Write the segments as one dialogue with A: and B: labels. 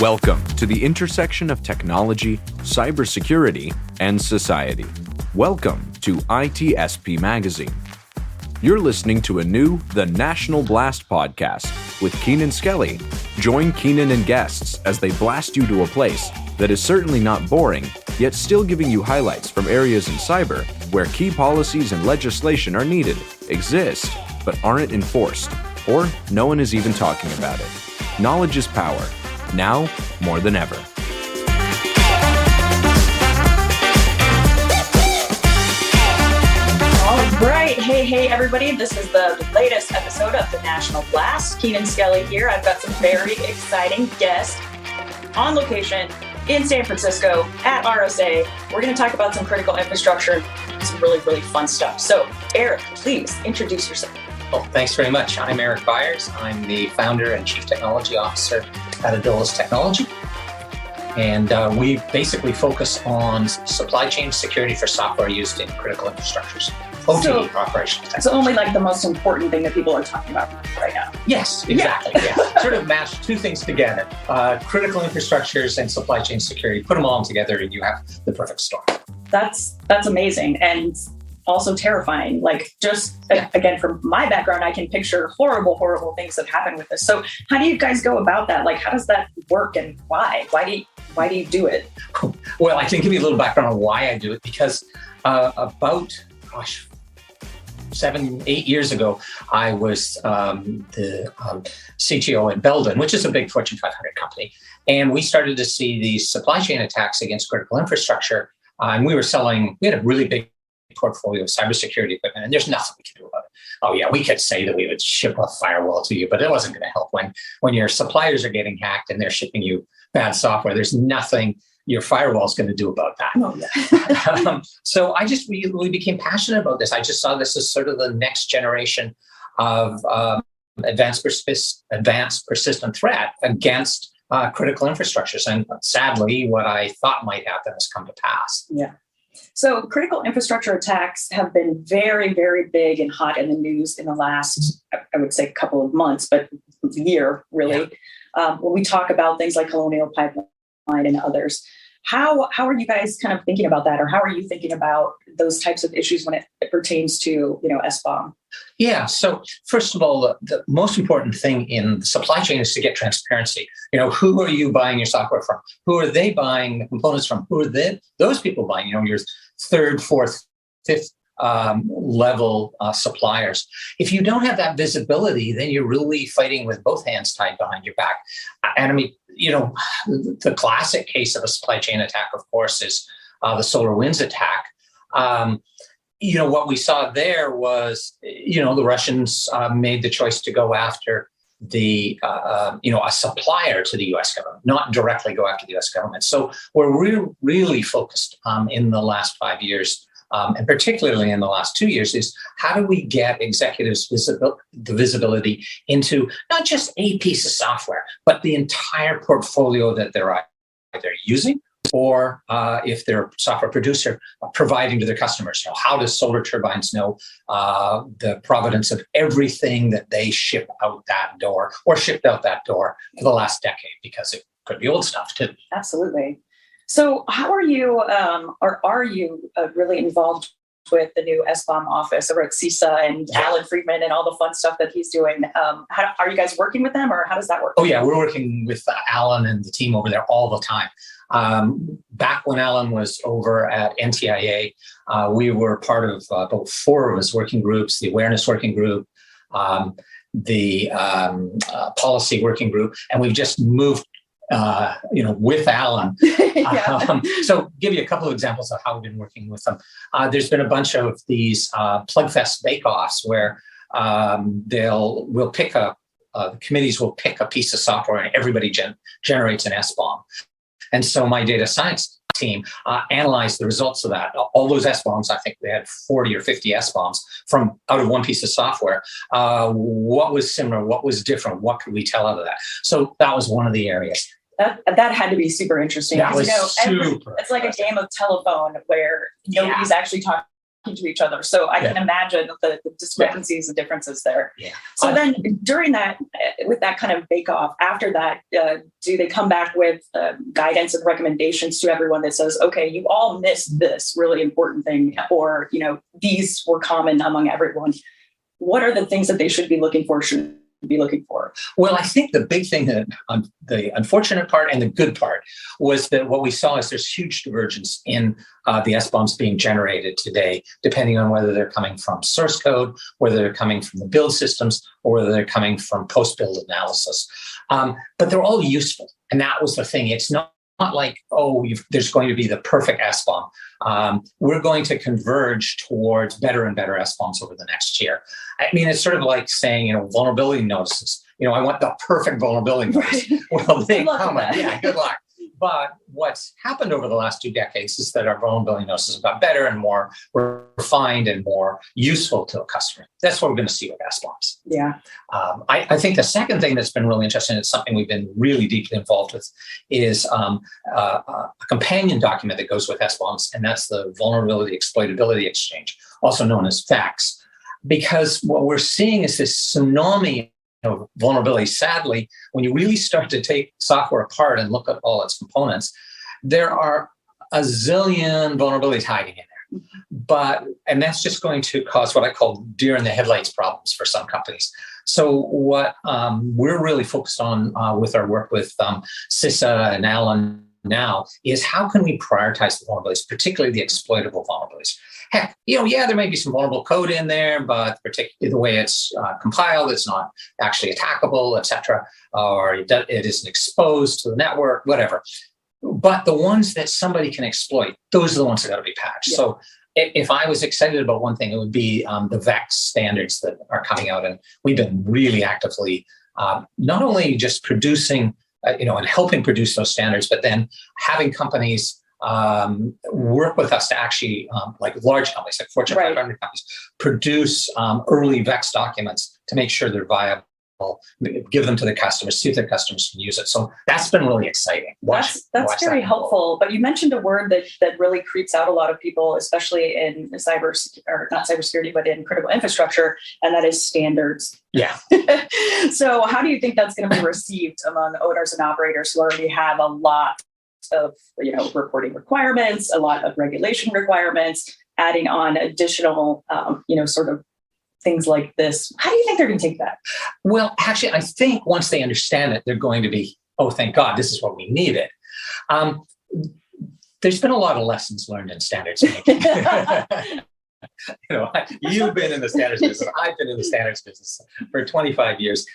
A: Welcome to the intersection of technology, cybersecurity, and society. Welcome to ITSP Magazine. You're listening to a new The National Blast podcast with Keenan Skelly. Join Keenan and guests as they blast you to a place that is certainly not boring, yet still giving you highlights from areas in cyber where key policies and legislation are needed, exist, but aren't enforced, or no one is even talking about it. Knowledge is power, now more than ever.
B: All right. Hey, everybody. This is the latest episode of the National Blast. Keenan Skelly here. I've got some very exciting guests on location in San Francisco at RSA. We're going to talk about some critical infrastructure and some really, really fun stuff. So, Eric, please introduce yourself.
C: Well, thanks very much. I'm Eric Byers. I'm the founder and chief technology officer at Adolis Technology. And we basically focus on supply chain security for software used in critical infrastructures, OT operations.
B: So only like the most important thing that people are talking about right now.
C: Yes, exactly. Yeah. Sort of mash two things together, critical infrastructures and supply chain security, put them all together and you have the perfect storm.
B: That's amazing. And also terrifying. Like again, from my background, I can picture horrible things that happen with this. So how do you guys go about that? Like, how does that work and why? Why do you do it?
C: Well, I can give you a little background on why I do it because about 7-8 years ago, I was the CTO in Belden, which is a big Fortune 500 company. And we started to see these supply chain attacks against critical infrastructure. And we had a really big portfolio of cybersecurity equipment, and there's nothing we can do about it. Oh yeah, we could say that we would ship a firewall to you, but it wasn't going to help when your suppliers are getting hacked and they're shipping you bad software. There's nothing your firewall is going to do about that.
B: Oh, yeah.
C: So I just really became passionate about this. I just saw this as sort of the next generation of advanced persistent threat against critical infrastructures. And sadly, what I thought might happen has come to pass.
B: Yeah. So critical infrastructure attacks have been very, very big and hot in the news in the last, I would say, couple of months, but year, really. Yeah. When we talk about things like Colonial Pipeline and others, how are you guys kind of thinking about that? Or how are you thinking about those types of issues when it pertains to, SBOM?
C: Yeah. So first of all, the most important thing in the supply chain is to get transparency. Who are you buying your software from? Who are they buying the components from? Who are those people buying? Your third, fourth, fifth level suppliers. If you don't have that visibility, then you're really fighting with both hands tied behind your back. And I mean, the classic case of a supply chain attack, of course, is the SolarWinds attack. What we saw there was, the Russians made the choice to go after a supplier to the U.S. government, not directly go after the U.S. government. So we're really focused in the last 5 years, and particularly in the last 2 years, is how do we get executives the visibility into not just a piece of software, but the entire portfolio that they're either using or if they're a software producer, providing to their customers. How does Solar Turbines know the provenance of everything that they ship out that door or shipped out that door for the last decade? Because it could be old stuff too.
B: Absolutely. So how are you, or are you really involved with the new SBOM office over at CISA and Alan Friedman and all the fun stuff that he's doing? Are you guys working with them, or how does that work?
C: Oh yeah, we're working with Alan and the team over there all the time. Back when Alan was over at NTIA, we were part of about 4 of his working groups: the awareness working group, the policy working group, and we've just moved with Alan. So give you a couple of examples of how we've been working with them. There's been a bunch of these Plugfest bake-offs where committees will pick a piece of software and everybody generates an SBOM. And so my data science team analyzed the results of that. All those SBOMs, I think they had 40 or 50 SBOMs from out of one piece of software. What was similar? What was different? What could we tell out of that? So that was one of the areas.
B: That had to be super interesting.
C: That was super.
B: It's like a game of telephone where nobody's actually talking to each other. So I can imagine the discrepancies and differences there.
C: Yeah.
B: So then during that, with that kind of bake-off, after that, do they come back with guidance and recommendations to everyone that says, okay, you all missed this really important thing, or, these were common among everyone. What are the things that they should be looking for,
C: Well, I think the big thing that the unfortunate part and the good part was that what we saw is there's huge divergence in the SBOMs being generated today, depending on whether they're coming from source code, whether they're coming from the build systems, or whether they're coming from post-build analysis. But they're all useful. And that was the thing. It's not like, there's going to be the perfect SBOM. We're going to converge towards better and better SBOMs over the next year. I mean, it's sort of like saying, vulnerability notices. I want the perfect vulnerability notice.
B: Right.
C: Well, they come. Yeah, good luck. But what's happened over the last 2 decades is that our vulnerability notices have got better and more refined and more useful to a customer. That's what we're going to see with SBOMs.
B: Yeah.
C: I think the second thing that's been really interesting, it's something we've been really deeply involved with, is a companion document that goes with SBOMs, and that's the Vulnerability Exploitability Exchange, also known as VEX. Because what we're seeing is this tsunami of vulnerability. Sadly, when you really start to take software apart and look at all its components, there are a zillion vulnerabilities hiding in there. And that's just going to cause what I call deer in the headlights problems for some companies. So what we're really focused on with our work with CISA and Alan now is how can we prioritize the vulnerabilities, particularly the exploitable vulnerabilities. Heck, there may be some vulnerable code in there, but particularly the way it's compiled, it's not actually attackable, et cetera, or it isn't exposed to the network, whatever. But the ones that somebody can exploit, those are the ones that got to be patched. Yeah. So if I was excited about one thing, it would be the VEX standards that are coming out. And we've been really actively not only just producing, and helping produce those standards, but then having companies work with us to actually, like large companies, like Fortune 500 companies, produce early VEX documents to make sure they're viable, give them to the customers, see if their customers can use it. So that's been really exciting.
B: That's very helpful. But you mentioned a word that really creeps out a lot of people, especially in not cybersecurity, but in critical infrastructure, and that is standards.
C: Yeah.
B: So how do you think that's going to be received among owners and operators who already have a lot of reporting requirements, a lot of regulation requirements, adding on additional sort of things like this? How do you think they're going to take that?
C: Well, actually, I think once they understand it, they're going to be, oh, thank God, this is what we needed. There's been a lot of lessons learned in standards making. You've been in the standards business. I've been in the standards business for 25 years.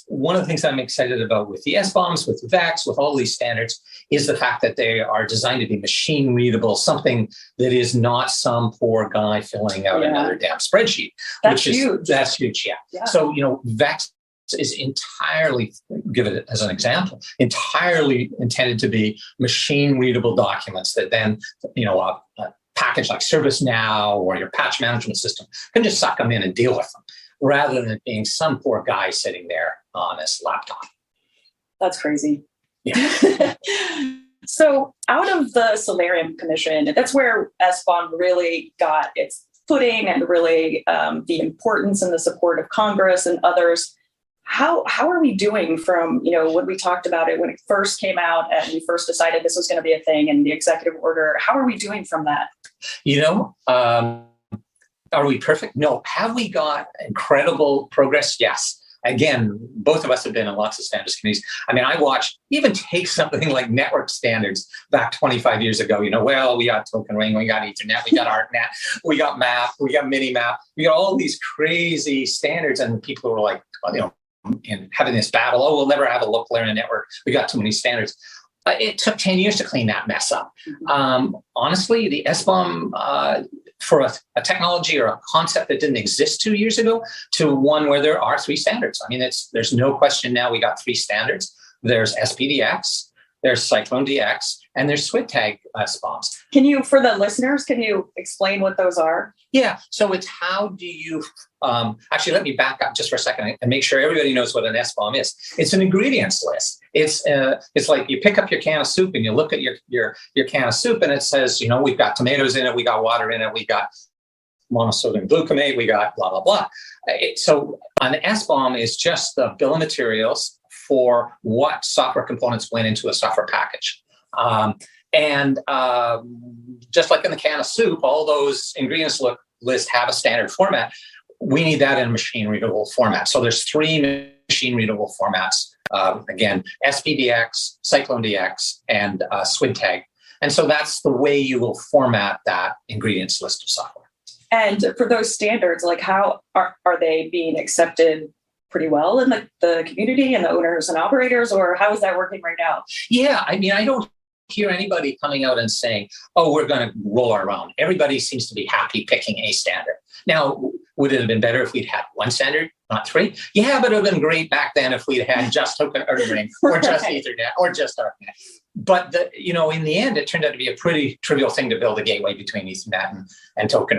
C: One of the things I'm excited about with the SBOMs, with VEX, with all these standards, is the fact that they are designed to be machine readable, something that is not some poor guy filling out another damn spreadsheet.
B: That's huge.
C: That's huge, yeah. So, VEX is entirely, give it as an example, entirely intended to be machine readable documents that then, a package like ServiceNow or your patch management system can just suck them in and deal with them, rather than it being some poor guy sitting there on his laptop.
B: That's crazy.
C: Yeah.
B: So out of the Solarium Commission, that's where SBOM really got its footing, and really the importance and the support of Congress and others. How are we doing from, when we talked about it when it first came out and we first decided this was going to be a thing and the executive order, how are we doing from that?
C: Are we perfect? No. Have we got incredible progress? Yes. Again, both of us have been in lots of standards committees. I mean, I watched, even take something like network standards back 25 years ago. We got Token Ring, we got Ethernet, we got ArcNet, we got MAP, we got Minimap, we got all these crazy standards, and people were like, and having this battle, we'll never have a local area network. We got too many standards. It took 10 years to clean that mess up. Honestly, the SBOM, for a technology or a concept that didn't exist 2 years ago, to one where there are 3 standards. I mean, there's no question now we got 3 standards. There's SPDX, there's Cyclone DX, and there's SWITTAG SBOMs.
B: For the listeners, can you explain what those are?
C: Yeah. So it's how do you, actually, let me back up just for a second and make sure everybody knows what an SBOM is. It's an ingredients list. It's like you pick up your can of soup and you look at your can of soup and it says, we've got tomatoes in it, we got water in it, we got monosodium glutamate, we got blah, blah, blah. So an SBOM is just the bill of materials for what software components went into a software package. And just like in the can of soup, all those ingredients list have a standard format. We need that in a machine readable format. So there's 3 machine readable formats. Again, SPDX, CycloneDX, and SWIDTag. And so that's the way you will format that ingredients list of software.
B: And for those standards, like how are they being accepted pretty well in the community and the owners and operators, or how is that working right now?
C: Yeah, I mean, I don't hear anybody coming out and saying, oh, we're going to roll our own. Everybody seems to be happy picking a standard. Now, would it have been better if we'd had one standard, not 3? Yeah, but it would have been great back then if we'd had just token or ring or just Ethernet or just ARPANET. But in the end, it turned out to be a pretty trivial thing to build a gateway between Ethernet and token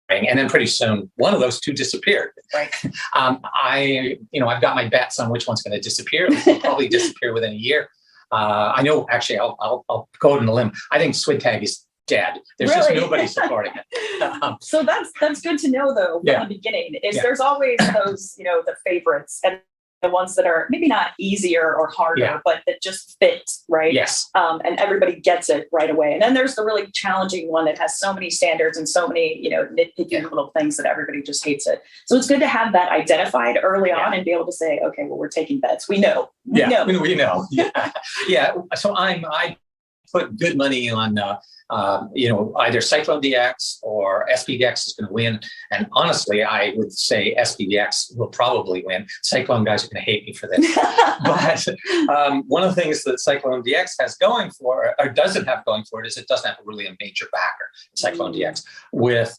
C: ring. And then pretty soon, one of those 2 disappeared.
B: Right.
C: I've got my bets on which one's going to disappear. It'll probably disappear within a year. I know, actually, I'll go out on a limb. I think SWIDTag is dead. There's just nobody supporting it.
B: So that's good to know, though, from the beginning, is there's always those, the favorites and the ones that are maybe not easier or harder, but that just fit, right?
C: Yes.
B: And everybody gets it right away. And then there's the really challenging one that has so many standards and so many, nitpicky little things that everybody just hates it. So it's good to have that identified early on and be able to say, okay, well, we're taking bets. We know. We
C: know. Yeah. So I put good money on, either CycloneDX or SPDX is going to win. And honestly, I would say SPDX will probably win. Cyclone guys are going to hate me for this. But one of the things that CycloneDX has going for, or doesn't have going for it, is it doesn't have really a major backer, CycloneDX. With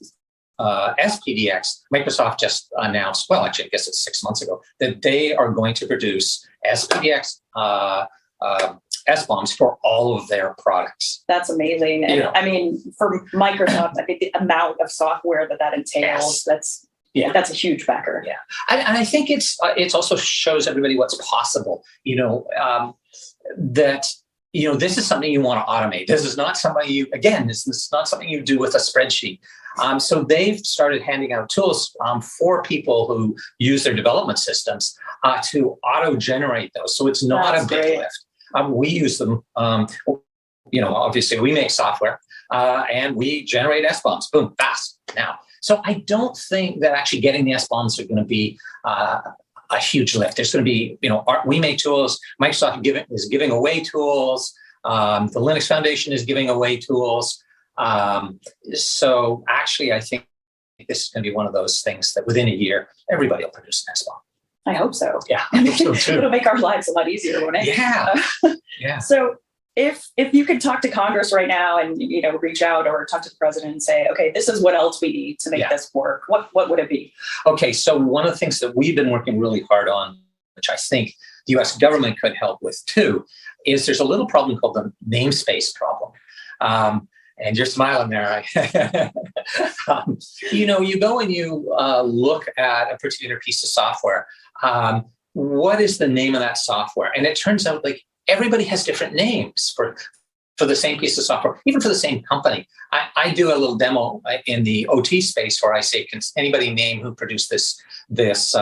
C: SPDX, Microsoft just announced, well, actually, I guess it's 6 months ago, that they are going to produce SPDX SBOMs for all of their products.
B: That's amazing. And I mean, for Microsoft, I think the amount of software that entails, that's a huge backer.
C: Yeah. And I think it's also shows everybody what's possible, that, this is something you want to automate. This is not something this is not something you do with a spreadsheet. So they've started handing out tools for people who use their development systems to auto-generate those. So it's not a big lift. We use them, obviously we make software and we generate SBOMs, boom, fast now. So I don't think that actually getting the SBOMs are going to be a huge lift. There's going to be, we make tools, Microsoft is giving away tools, the Linux Foundation is giving away tools. So actually, I think this is going to be one of those things that within a year, everybody will produce an SBOM.
B: I hope so.
C: Yeah, I hope so too.
B: It'll make our lives a lot easier, won't it?
C: Yeah. Yeah.
B: So if you could talk to Congress right now and, reach out or talk to the president and say, okay, this is what else we need to make this work, what would it be? Okay. So one of the things that we've been working really hard on, which I think the U.S. government could help with too, is there's a little problem called the namespace problem. And you're smiling there. You go and you look at a particular piece of software. What is the name of that software? And it turns out like everybody has different names for the same piece of software, even for the same company. I do a little demo in the OT space where I say, can anybody name who produced this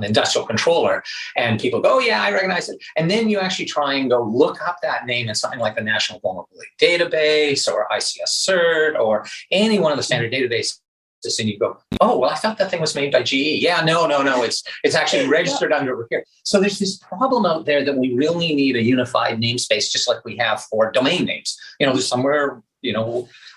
B: industrial controller? And people go, oh, yeah, I recognize it. And then you actually try and go look up that name in something like the National Vulnerability Database or ICS CERT or any one of the standard databases. And you go, oh, well, I thought that thing was made by GE. Yeah, no. It's actually registered under here. So there's this problem out there that we really need a unified namespace, just like we have for domain names. There's somewhere,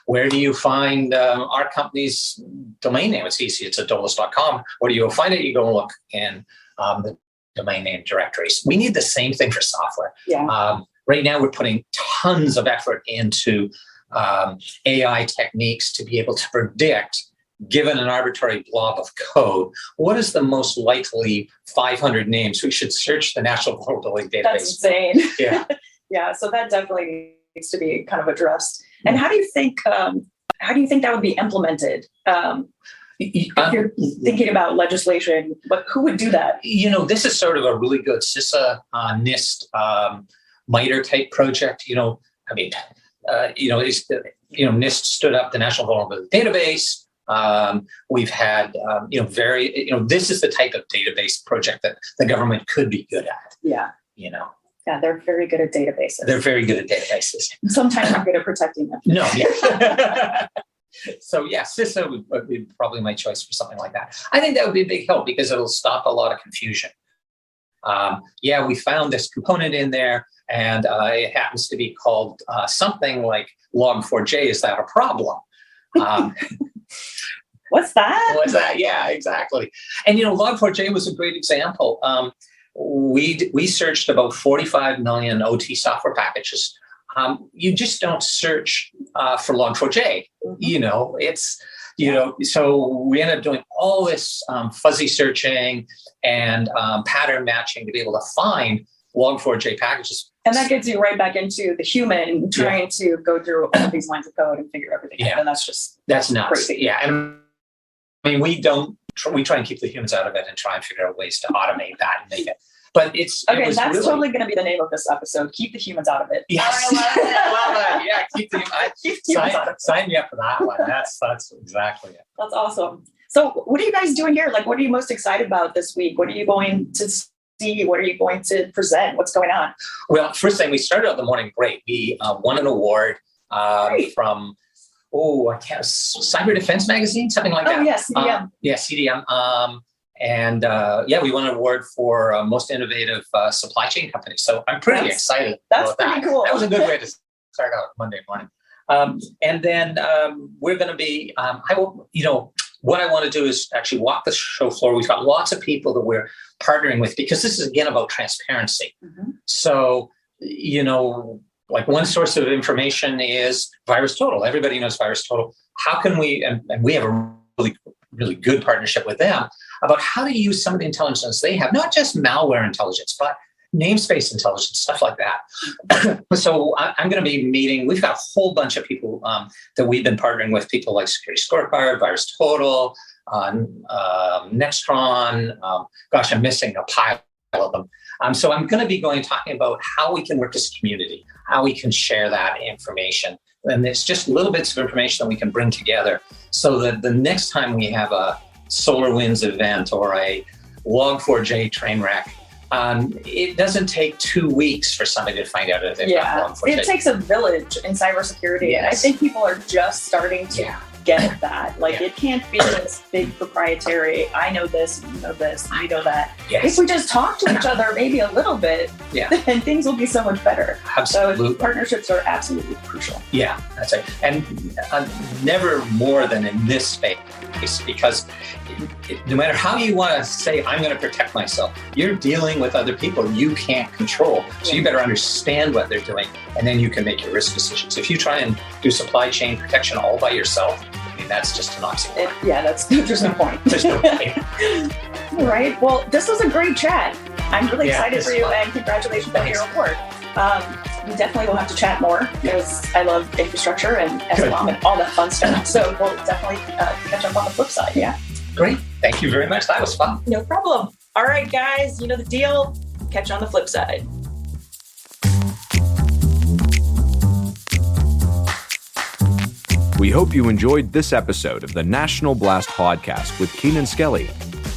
B: where do you find our company's domain name? It's easy. It's adolis.com. Where do you go find it? You go look in the domain name directories. We need the same thing for software. Yeah.
C: Right now, we're putting tons of effort into AI techniques to be able to predict, given an arbitrary blob of code, what is the most likely 500 names we should search the National Vulnerability Database?
B: That's insane.
C: Yeah.
B: Yeah. So that definitely needs to be kind of addressed. And how do you think that would be implemented? If you're thinking about legislation, but who would do that?
C: This is sort of a really good CISA NIST MITRE type project. NIST stood up the National Vulnerability Database. We've had, this is the type of database project that the government could be good at.
B: Yeah. Yeah, they're very good at databases.
C: They're very good at databases.
B: Sometimes they're good at protecting them.
C: No, yeah. So yeah, CISA would be probably my choice for something like that. I think that would be a big help because it'll stop a lot of confusion. We found this component in there, and it happens to be called something like log4j. Is that a problem?
B: What's that?
C: What's that? Yeah, exactly. And log4j was a great example. We searched about 45 million OT software packages. You just don't search for log4j.
B: Mm-hmm.
C: So we ended up doing all this fuzzy searching and pattern matching to be able to find log4j packages.
B: And that gets you right back into the human trying to go through all of these lines of code and figure everything out. And that's nuts. Crazy.
C: Yeah. And I mean, we try and keep the humans out of it and try and figure out ways to automate that and make it. But that's totally going to be the name of this episode. Keep the humans out of it. Yes. I love it. Yeah, keep the humans out of it. Sign me up for that one. That's exactly it.
B: That's awesome. So what are you guys doing here? Like, what are you most excited about this week? What are you going to see? What are you going to present? What's going on?
C: Well, first thing, we started out the morning great. We won an award from Cyber Defense Magazine, something like that.
B: Oh, yes, CDM.
C: CDM. We won an award for most innovative supply chain company. So I'm pretty excited about that.
B: That's pretty cool.
C: That was a good way to start out Monday morning. And then we're going to be, what I want to do is actually walk the show floor. We've got lots of people that we're partnering with because this is, again, about transparency. Mm-hmm. So, like one source of information is VirusTotal. Everybody knows VirusTotal. How can we, and we have a really, really good partnership with them about how to use some of the intelligence they have, not just malware intelligence, but namespace intelligence, stuff like that. So I'm going to be meeting, we've got a whole bunch of people that we've been partnering with, people like Security Scorecard, VirusTotal, Nextron. I'm missing a pile of them. So I'm going to be talking about how we can work as a community, how we can share that information. And it's just little bits of information that we can bring together so that the next time we have a SolarWinds event or a Log4j train wreck, it doesn't take 2 weeks for somebody to find out if they've got Log4j.
B: It takes a village in cybersecurity. Yes. And I think people are just starting to get that. It can't be this big proprietary, I know this, you know this, you know that.
C: Yes.
B: If we just talk to each other maybe a little bit, then things will be so much better.
C: Absolutely.
B: So partnerships are absolutely crucial.
C: Yeah, that's right. And never more than in this space, because no matter how you want to say, I'm going to protect myself, you're dealing with other people you can't control. So you better understand what they're doing, and then you can make your risk decisions. If you try and do supply chain protection all by yourself, that's just an oxymoron.
B: There's no point.
C: There's no point.
B: All right. Well, this was a great chat. I'm really excited for you, and congratulations on your award. We definitely will have to chat more because I love infrastructure and SBOM and all that fun stuff. So we'll definitely catch up on the flip side. Yeah.
C: Great. Thank you very much. That was fun.
B: No problem. All right, guys. You know the deal. Catch you on the flip side.
A: We hope you enjoyed this episode of the National Blast Podcast with Keenan Skelly.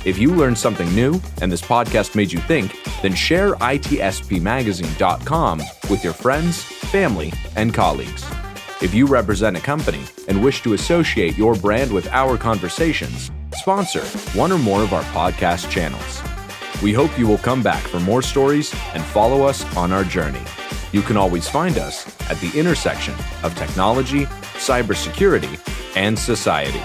A: If you learned something new and this podcast made you think, then share itspmagazine.com with your friends, family, and colleagues. If you represent a company and wish to associate your brand with our conversations, sponsor one or more of our podcast channels. We hope you will come back for more stories and follow us on our journey. You can always find us at the intersection of technology, cybersecurity, and society.